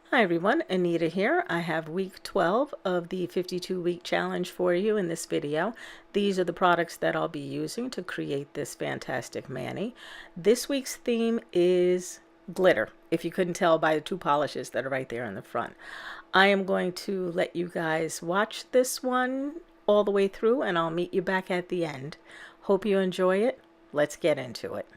Hi everyone, Anita here. I have week 12 of the 52-week challenge for you in this video. These are the products that I'll be using to create this fantastic mani. This week's theme is glitter, if you couldn't tell by the two polishes that are right there in the front. I am going to let you guys watch this one all the way through and I'll meet you back at the end. Hope you enjoy it. Let's get into it.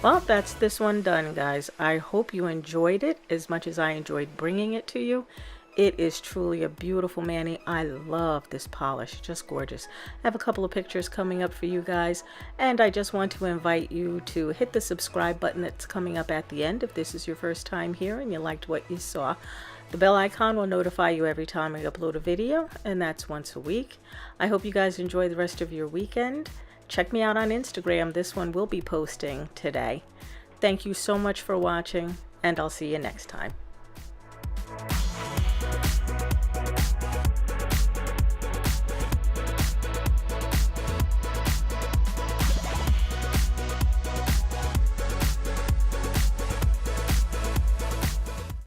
Well, that's this one done, guys. I hope you enjoyed it as much as I enjoyed bringing it to you. It is truly a beautiful mani. I love this polish, just gorgeous. I have a couple of pictures coming up for you guys, and I just want to invite you to hit the subscribe button that's coming up at the end if this is your first time here and you liked what you saw. The bell icon will notify you every time I upload a video, and that's once a week. I hope you guys enjoy the rest of your weekend. Check me out on Instagram. This one will be posting today. Thank you so much for watching, and I'll see you next time.